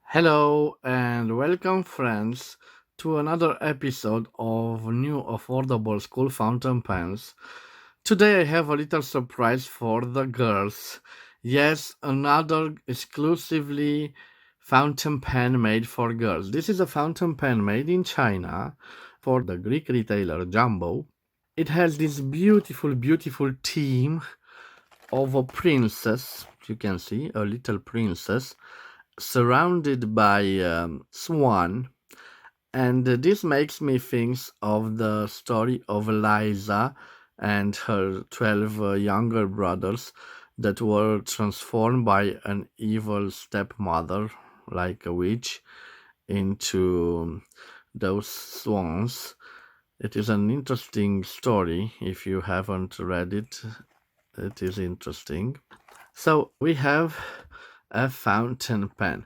Hello and welcome, friends, to another episode of New Affordable School Fountain Pens. Today I have a little surprise for the girls. Yes, another exclusively fountain pen made for girls. This is a fountain pen made in China for the Greek retailer Jumbo. It has this beautiful, beautiful theme of a princess. You can see a little princess surrounded by swan, and this makes me think of the story of Eliza and her 12 younger brothers that were transformed by an evil stepmother, like a witch, into those swans. It is an interesting story. If you haven't read it, it is interesting. So we have a fountain pen.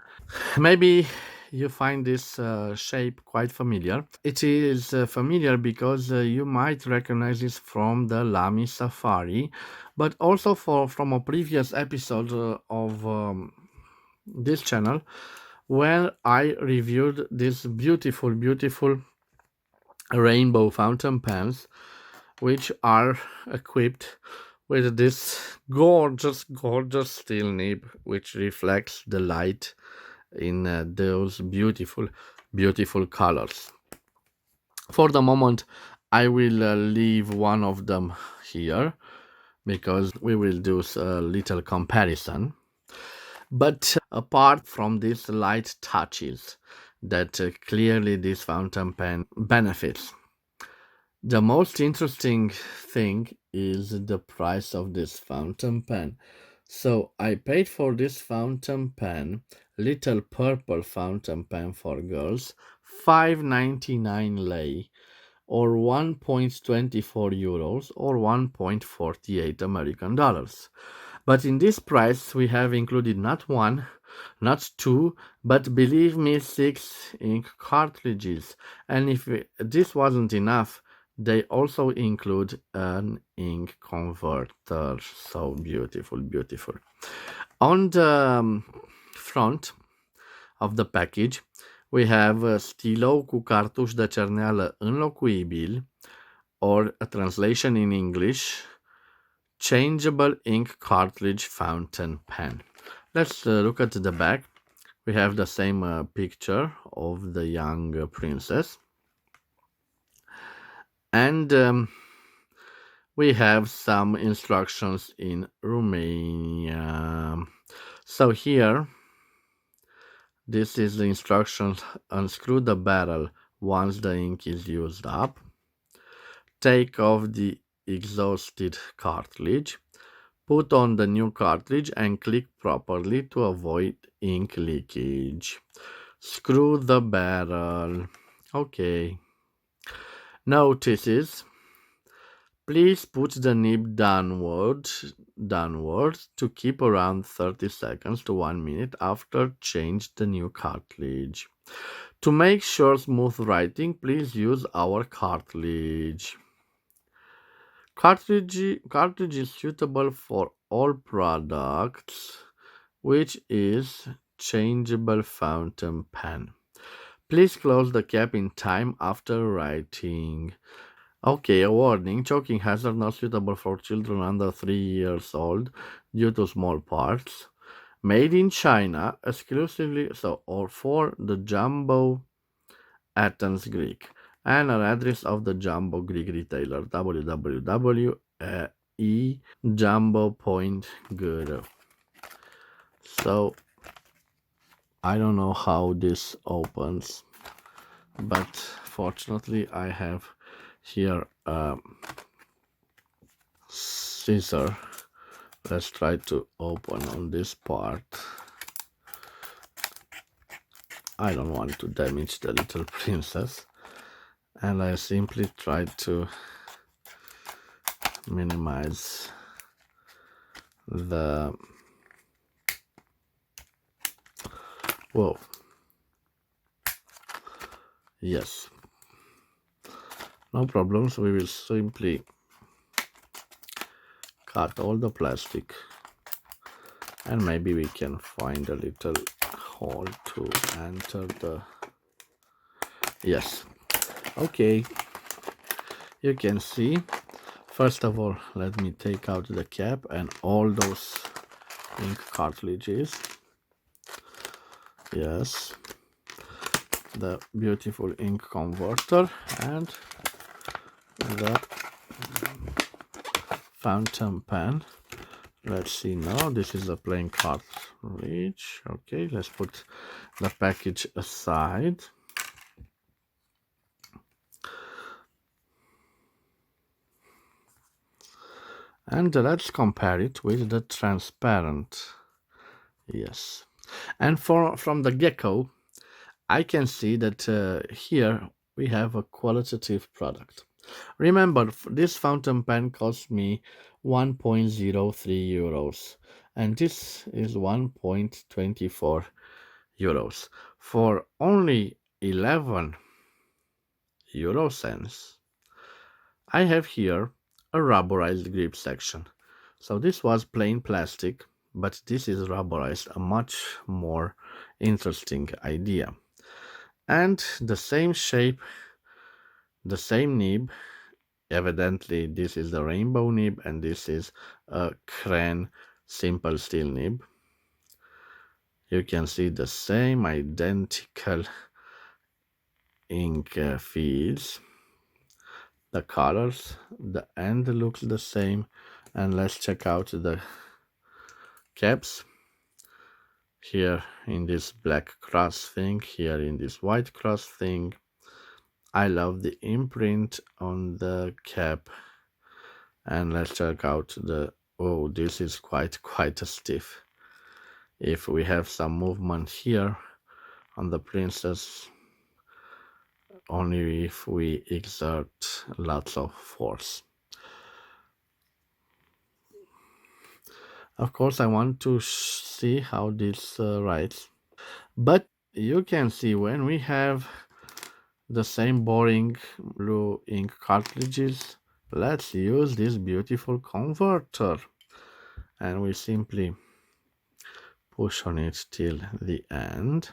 Maybe you find this shape quite familiar. It is familiar because you might recognize it from the Lamy Safari, but also from a previous episode of this channel where I reviewed this beautiful, beautiful rainbow fountain pens, which are equipped with this gorgeous, gorgeous steel nib, which reflects the light in those beautiful, beautiful colors. For the moment, I will leave one of them here because we will do a little comparison. But apart from these light touches that clearly this fountain pen benefits, the most interesting thing is the price of this fountain pen. So I paid for this fountain pen, little purple fountain pen for girls, 5.99 lei, or 1.24 euros, or 1.48 American dollars. But in this price we have included not one, not two, but believe me, six ink cartridges. And if this wasn't enough, they also include an ink converter. So beautiful, beautiful. On the front of the package, we have a stilou cu cartuș de cerneală înlocuibil, or a translation in English, changeable ink cartridge fountain pen. Let's look at the back. We have the same picture of the young princess. And we have some instructions in Romania. So here, this is the instructions. Unscrew the barrel once the ink is used up. Take off the exhausted cartridge. Put on the new cartridge and click properly to avoid ink leakage. Screw the barrel. Okay. Notices. Please put the nib downwards to keep around 30 seconds to 1 minute after change the new cartridge. To make sure smooth writing, please use our cartridge. Cartridge is suitable for all products, which is changeable fountain pen. Please close the cap in time after writing. Okay, a warning. Choking hazard not suitable for children under 3 years old due to small parts. Made in China exclusively or for the Jumbo Athens Greek. And an address of the Jumbo Greek retailer www.ejumbo.gr. So I don't know how this opens, but fortunately I have here a scissor. Let's try to open on this part. I don't want to damage the little princess, and I simply try to minimize the whoa. Yes, no problems. We will simply cut all the plastic, and maybe we can find a little hole to enter the... Yes. Okay, you can see. First of all, let me take out the cap and all those ink cartridges. Yes, the beautiful ink converter and the fountain pen. Let's see now. This is a plain cartridge. Okay, let's put the package aside. And let's compare it with the transparent. Yes. And from the gecko, I can see that here we have a qualitative product. Remember, this fountain pen cost me 1.03 euros, and this is 1.24 euros. For only 11 euro cents, I have here a rubberized grip section. So this was plain plastic, but this is rubberized, a much more interesting idea. And the same shape, the same nib. Evidently, this is the rainbow nib, and this is a CHREN simple steel nib. You can see the same identical ink feeds. The colors, the end looks the same. And let's check out the caps. Here in this black cross thing, here in this white cross thing. I love the imprint on the cap. And let's check out the... Oh, this is quite a stiff. If we have some movement here on the princess, only if we exert lots of force. Of course, I want to see how this writes. But you can see when we have the same boring blue ink cartridges, let's use this beautiful converter. And we simply push on it till the end.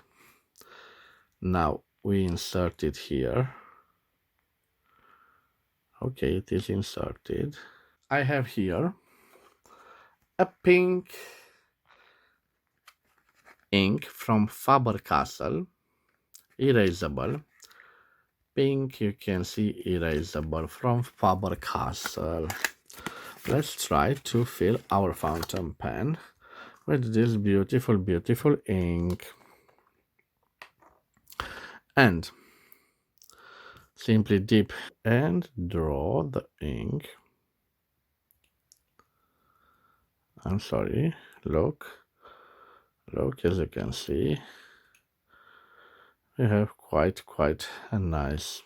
Now we insert it here. Okay, it is inserted. I have here a pink ink from Faber-Castell, erasable. Pink, you can see, erasable from Faber-Castell. Let's try to fill our fountain pen with this beautiful ink. And simply dip and draw the ink. I'm sorry, look, as you can see, we have quite a nice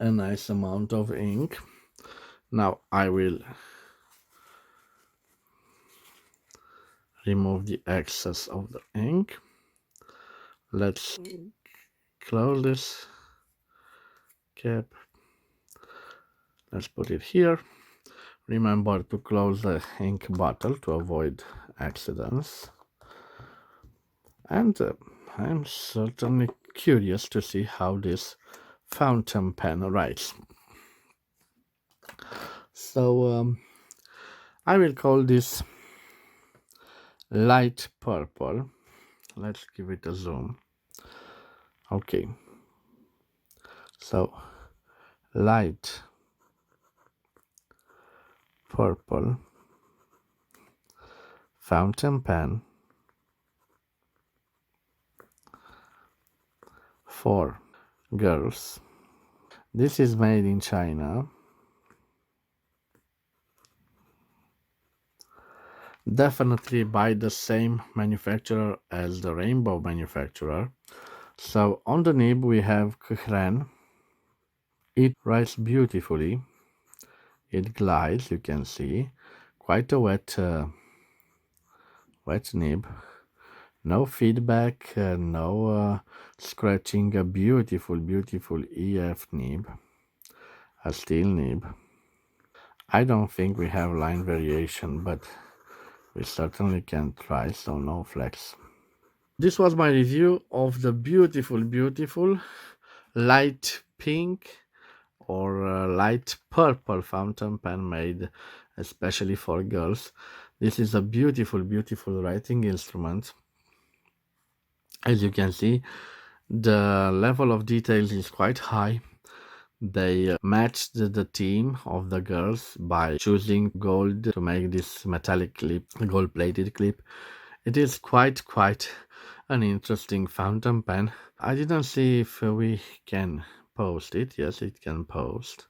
amount of ink. Now I will remove the excess of the ink. Let's close this cap. Let's put it here. Remember to close the ink bottle to avoid accidents. And I'm certainly curious to see how this fountain pen writes. So I will call this light purple. Let's give it a zoom. Okay, so light purple fountain pen for girls. This is made in China. Definitely by the same manufacturer as the rainbow manufacturer. So on the nib we have CHREN. It writes beautifully. It glides, you can see. Quite a wet nib. No feedback, no scratching. A beautiful EF nib. A steel nib. I don't think we have line variation, but We certainly can try, so no flex. This was my review of the beautiful light pink or light purple fountain pen made especially for girls. This is a beautiful writing instrument. As you can see, the level of details is quite high. They matched the theme of the girls by choosing gold to make this metallic clip, gold plated clip. It is quite an interesting fountain pen. I didn't see if we can post it. Yes, it can post.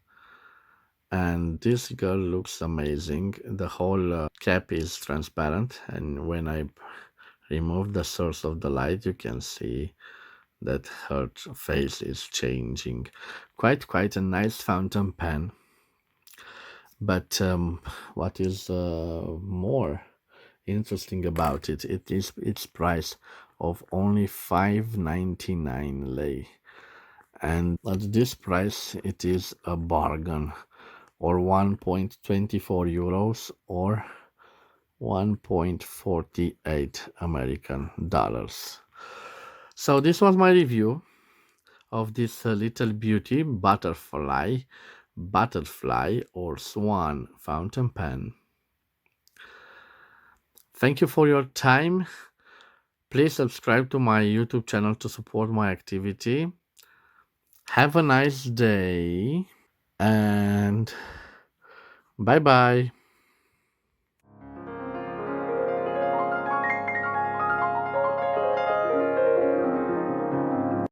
And this girl looks amazing. The whole cap is transparent, and when I remove the source of the light, you can see that her face is changing. Quite a nice fountain pen. But what is more interesting about it, it is its price of only 5.99 lei, and at this price it is a bargain, or 1.24 euros or 1.48 American dollars. So this was my review of this little beauty butterfly or swan fountain pen. Thank you for your time. Please subscribe to my YouTube channel to support my activity. Have a nice day and bye bye.